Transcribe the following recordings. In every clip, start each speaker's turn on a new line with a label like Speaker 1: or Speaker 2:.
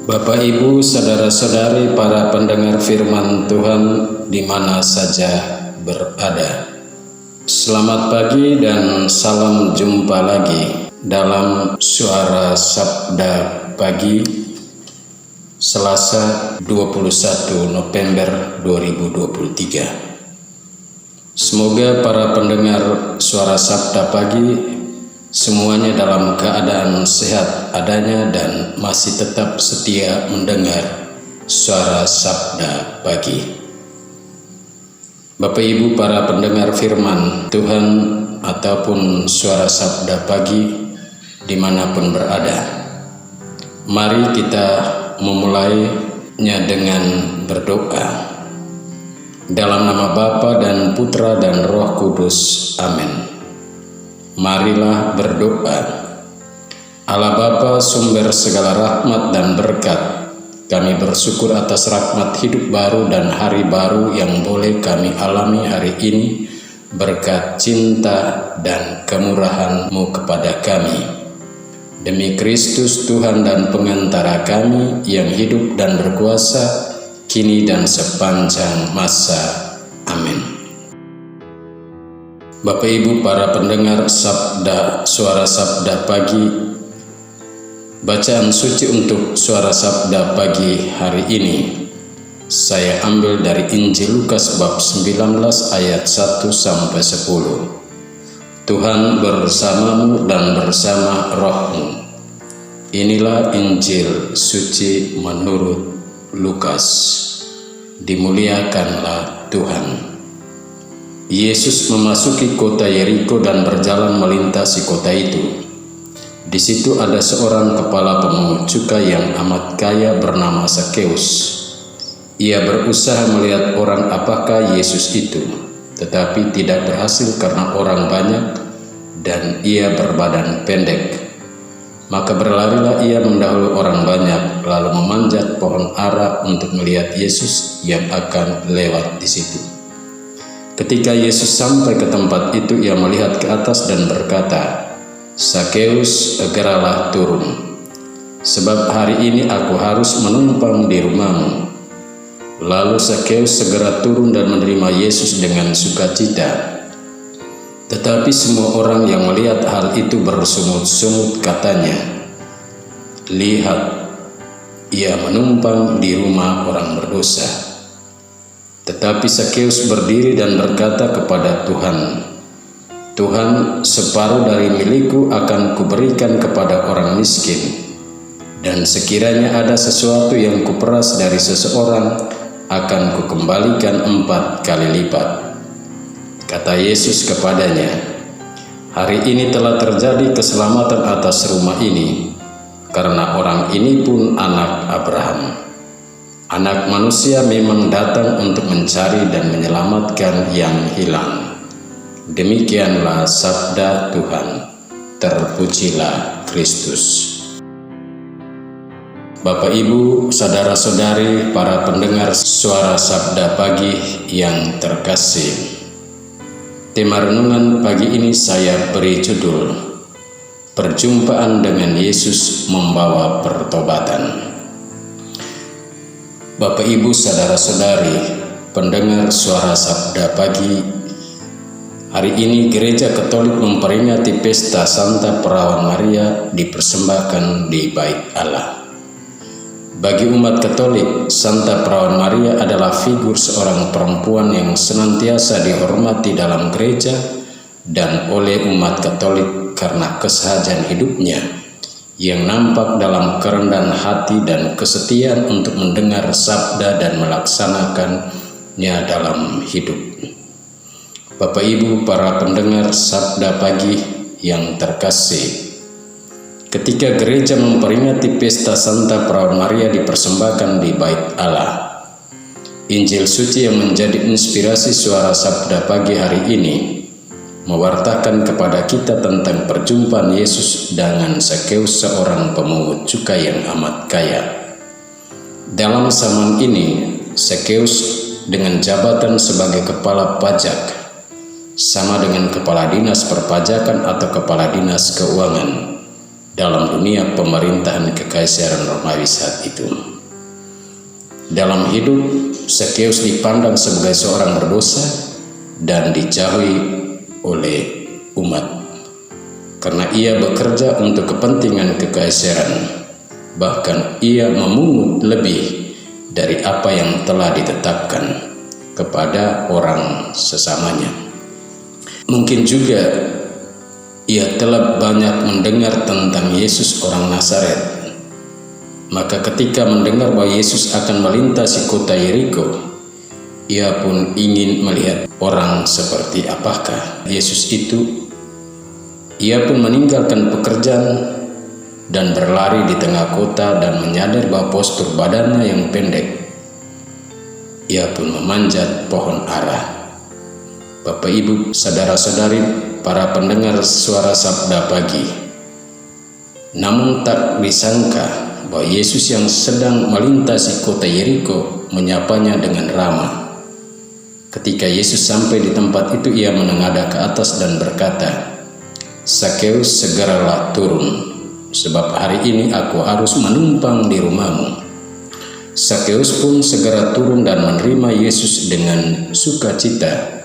Speaker 1: Bapak, Ibu, saudara-saudari, para pendengar firman Tuhan di mana saja berada. Selamat pagi dan salam jumpa lagi dalam Suara Sabda Pagi Selasa 21 November 2023. Semoga para pendengar Suara Sabda Pagi semuanya dalam keadaan sehat adanya dan masih tetap setia mendengar Suara Sabda Pagi. Bapak Ibu para pendengar firman Tuhan ataupun Suara Sabda Pagi dimanapun berada, mari kita memulainya dengan berdoa. Dalam nama Bapa dan Putra dan Roh Kudus, amin. Marilah berdoa. Allah Bapa, sumber segala rahmat dan berkat, kami bersyukur atas rahmat hidup baru dan hari baru yang boleh kami alami hari ini berkat cinta dan kemurahan-Mu kepada kami. Demi Kristus Tuhan dan pengantara kami yang hidup dan berkuasa kini dan sepanjang masa. Amin. Bapak Ibu para pendengar Suara Sabda Pagi, bacaan suci untuk Suara Sabda Pagi hari ini saya ambil dari Injil Lukas bab 19 ayat 1 sampai 10. Tuhan bersamamu dan bersama rohmu. Inilah Injil suci menurut Lukas. Dimuliakanlah Tuhan. Yesus memasuki kota Yeriko dan berjalan melintasi kota itu. Di situ ada seorang kepala pemungut cukai yang amat kaya bernama Zakeus. Ia berusaha melihat orang apakah Yesus itu, tetapi tidak berhasil karena orang banyak dan ia berbadan pendek. Maka berlarilah ia mendahului orang banyak, lalu memanjat pohon ara untuk melihat Yesus yang akan lewat di situ. Ketika Yesus sampai ke tempat itu, ia melihat ke atas dan berkata, "Zakeus, segeralah turun, sebab hari ini aku harus menumpang di rumahmu." Lalu Zakeus segera turun dan menerima Yesus dengan sukacita. Tetapi semua orang yang melihat hal itu bersungut-sungut katanya, "Lihat, ia menumpang di rumah orang berdosa." Tetapi Zakeus berdiri dan berkata kepada Tuhan, "Tuhan, separuh dari milikku akan kuberikan kepada orang miskin, dan sekiranya ada sesuatu yang kuperas dari seseorang, akan kukembalikan 4 kali lipat." Kata Yesus kepadanya, "Hari ini telah terjadi keselamatan atas rumah ini, karena orang ini pun anak Abraham. Anak manusia memang datang untuk mencari dan menyelamatkan yang hilang." Demikianlah sabda Tuhan. Terpujilah Kristus. Bapak, Ibu, saudara-saudari, para pendengar Suara Sabda Pagi yang terkasih, tema renungan pagi ini saya beri judul Perjumpaan dengan Yesus Membawa Pertobatan. Bapak, Ibu, saudara-saudari, pendengar Suara Sabda Pagi, hari ini Gereja Katolik memperingati pesta Santa Perawan Maria dipersembahkan di Bait Allah. Bagi umat Katolik, Santa Perawan Maria adalah figur seorang perempuan yang senantiasa dihormati dalam gereja dan oleh umat Katolik karena kesahajan hidupnya yang nampak dalam kerendahan hati dan kesetiaan untuk mendengar sabda dan melaksanakannya dalam hidup. Bapak, Ibu, para pendengar Sabda Pagi yang terkasih, ketika gereja memperingati pesta Santa Perawan Maria dipersembahkan di Bait Allah, Injil suci yang menjadi inspirasi Suara Sabda Pagi hari ini mewartakan kepada kita tentang perjumpaan Yesus dengan Zakeus, seorang pemungut cukai yang amat kaya. Dalam zaman ini, Zakeus dengan jabatan sebagai kepala pajak sama dengan kepala dinas perpajakan atau kepala dinas keuangan. dalam dunia pemerintahan kekaisaran Romawi saat itu. Dalam hidup, Zakeus dipandang sebagai seorang berdosa dan dijauhi oleh umat karena ia bekerja untuk kepentingan kekaisaran. Bahkan ia memungut lebih dari apa yang telah ditetapkan kepada orang sesamanya. Mungkin juga ia telah banyak mendengar tentang Yesus orang Nazaret. Maka ketika mendengar bahwa Yesus akan melintasi kota Yeriko, ia pun ingin melihat orang seperti apakah Yesus itu. Ia pun meninggalkan pekerjaan dan berlari di tengah kota dan menyadar bahwa postur badannya yang pendek. Ia pun memanjat pohon ara. Bapak Ibu, saudara-saudari, para pendengar suara Sabda Pagi. Namun tak disangka bahwa Yesus yang sedang melintasi kota Yeriko menyapanya dengan ramah. Ketika Yesus sampai di tempat itu, ia menengadah ke atas dan berkata, "Zakeus, segeralah turun, sebab hari ini aku harus menumpang di rumahmu." Zakeus pun segera turun dan menerima Yesus dengan sukacita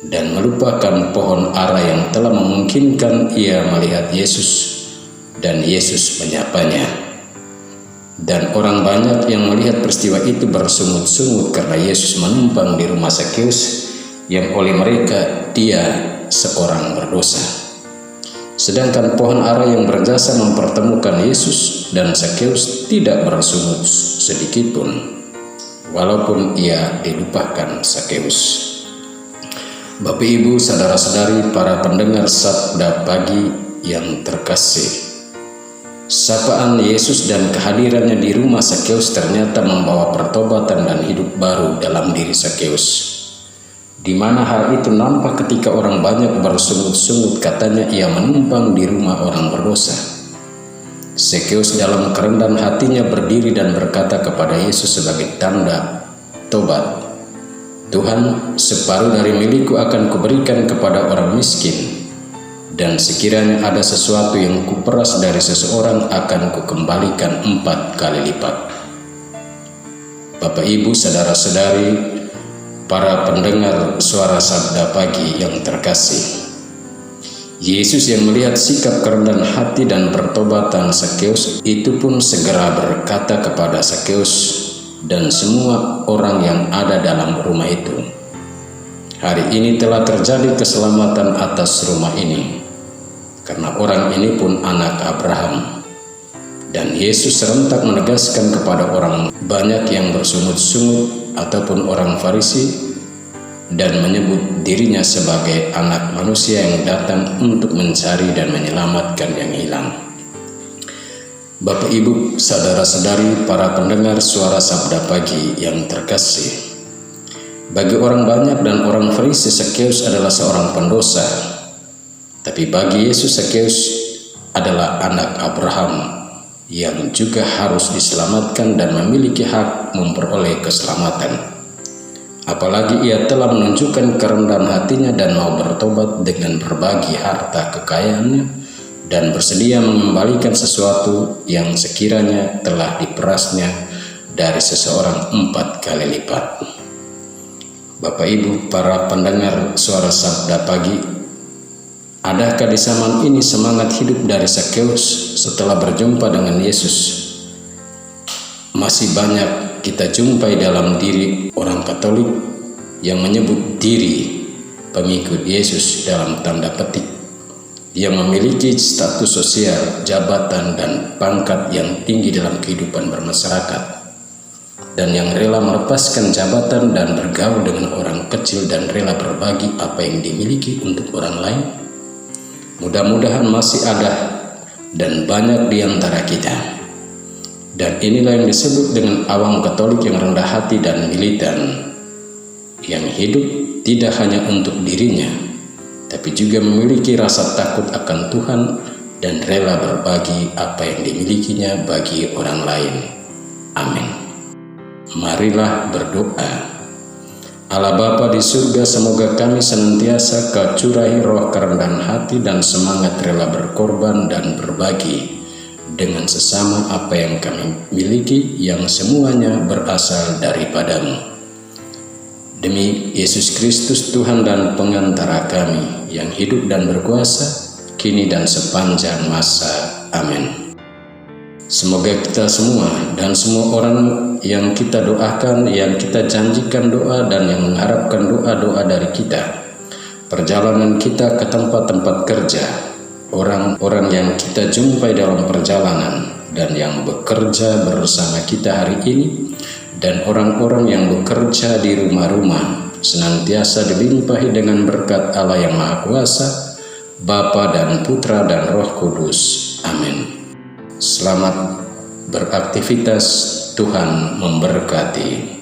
Speaker 1: dan melupakan pohon ara yang telah memungkinkan ia melihat Yesus, dan Yesus menyapanya. Dan orang banyak yang melihat peristiwa itu bersungut-sungut karena Yesus menumpang di rumah Zakeus yang oleh mereka dia seorang berdosa. Sedangkan pohon ara yang berjasa mempertemukan Yesus dan Zakeus tidak bersungut sedikitpun, walaupun ia dilupakan Zakeus. Bapak Ibu, saudara-saudari, para pendengar Sabda Pagi yang terkasih, sapaan Yesus dan kehadirannya di rumah Zakeus ternyata membawa pertobatan dan hidup baru dalam diri Zakeus, di mana hal itu nampak ketika orang banyak bersungut-sungut katanya ia menumpang di rumah orang berdosa. Zakeus dalam kerendahan hatinya berdiri dan berkata kepada Yesus sebagai tanda tobat, "Tuhan, separuh dari milikku akan kuberikan kepada orang miskin, dan sekiranya ada sesuatu yang kuperas dari seseorang akan kukembalikan 4 kali lipat." Bapak Ibu, saudara-saudari, para pendengar suara Sabda Pagi yang terkasih, Yesus yang melihat sikap kerendahan hati dan pertobatan Zakeus itu pun segera berkata kepada Zakeus dan semua orang yang ada dalam rumah itu, "Hari ini telah terjadi keselamatan atas rumah ini, karena orang ini pun anak Abraham." Dan Yesus serentak menegaskan kepada orang banyak yang bersungut-sungut ataupun orang Farisi dan menyebut dirinya sebagai anak manusia yang datang untuk mencari dan menyelamatkan yang hilang. Bapak Ibu, saudara-saudari, para pendengar suara Sabda Pagi yang terkasih, bagi orang banyak dan orang Farisi, Zakeus adalah seorang pendosa. Tapi bagi Yesus, Zakeus adalah anak Abraham yang juga harus diselamatkan dan memiliki hak memperoleh keselamatan. Apalagi ia telah menunjukkan kerendahan hatinya dan mau bertobat dengan berbagi harta kekayaannya dan bersedia mengembalikan sesuatu yang sekiranya telah diperasnya dari seseorang 4 kali lipat. Bapak Ibu, para pendengar suara Sabda Pagi, adakah di zaman ini semangat hidup dari Zakeus setelah berjumpa dengan Yesus? Masih banyak kita jumpai dalam diri orang Katolik yang menyebut diri pengikut Yesus dalam tanda petik, yang memiliki status sosial, jabatan, dan pangkat yang tinggi dalam kehidupan bermasyarakat, dan yang rela melepaskan jabatan dan bergaul dengan orang kecil dan rela berbagi apa yang dimiliki untuk orang lain. Mudah-mudahan masih ada dan banyak di antara kita. Dan inilah yang disebut dengan awam Katolik yang rendah hati dan militan, yang hidup tidak hanya untuk dirinya, tapi juga memiliki rasa takut akan Tuhan dan rela berbagi apa yang dimilikinya bagi orang lain. Amin. Marilah berdoa. Allah Bapa di surga, semoga kami senantiasa Kau curahi roh kerendahan hati dan semangat rela berkorban dan berbagi dengan sesama apa yang kami miliki, yang semuanya berasal daripadamu. Demi Yesus Kristus Tuhan dan pengantara kami, yang hidup dan berkuasa, kini dan sepanjang masa. Amin. Semoga kita semua dan semua orang yang kita doakan, yang kita janjikan doa dan yang mengharapkan doa-doa dari kita, perjalanan kita ke tempat-tempat kerja, orang-orang yang kita jumpai dalam perjalanan dan yang bekerja bersama kita hari ini, dan orang-orang yang bekerja di rumah-rumah, senantiasa dilimpahi dengan berkat Allah yang Maha Kuasa, Bapa dan Putra dan Roh Kudus. Amin. Selamat beraktivitas, Tuhan memberkati.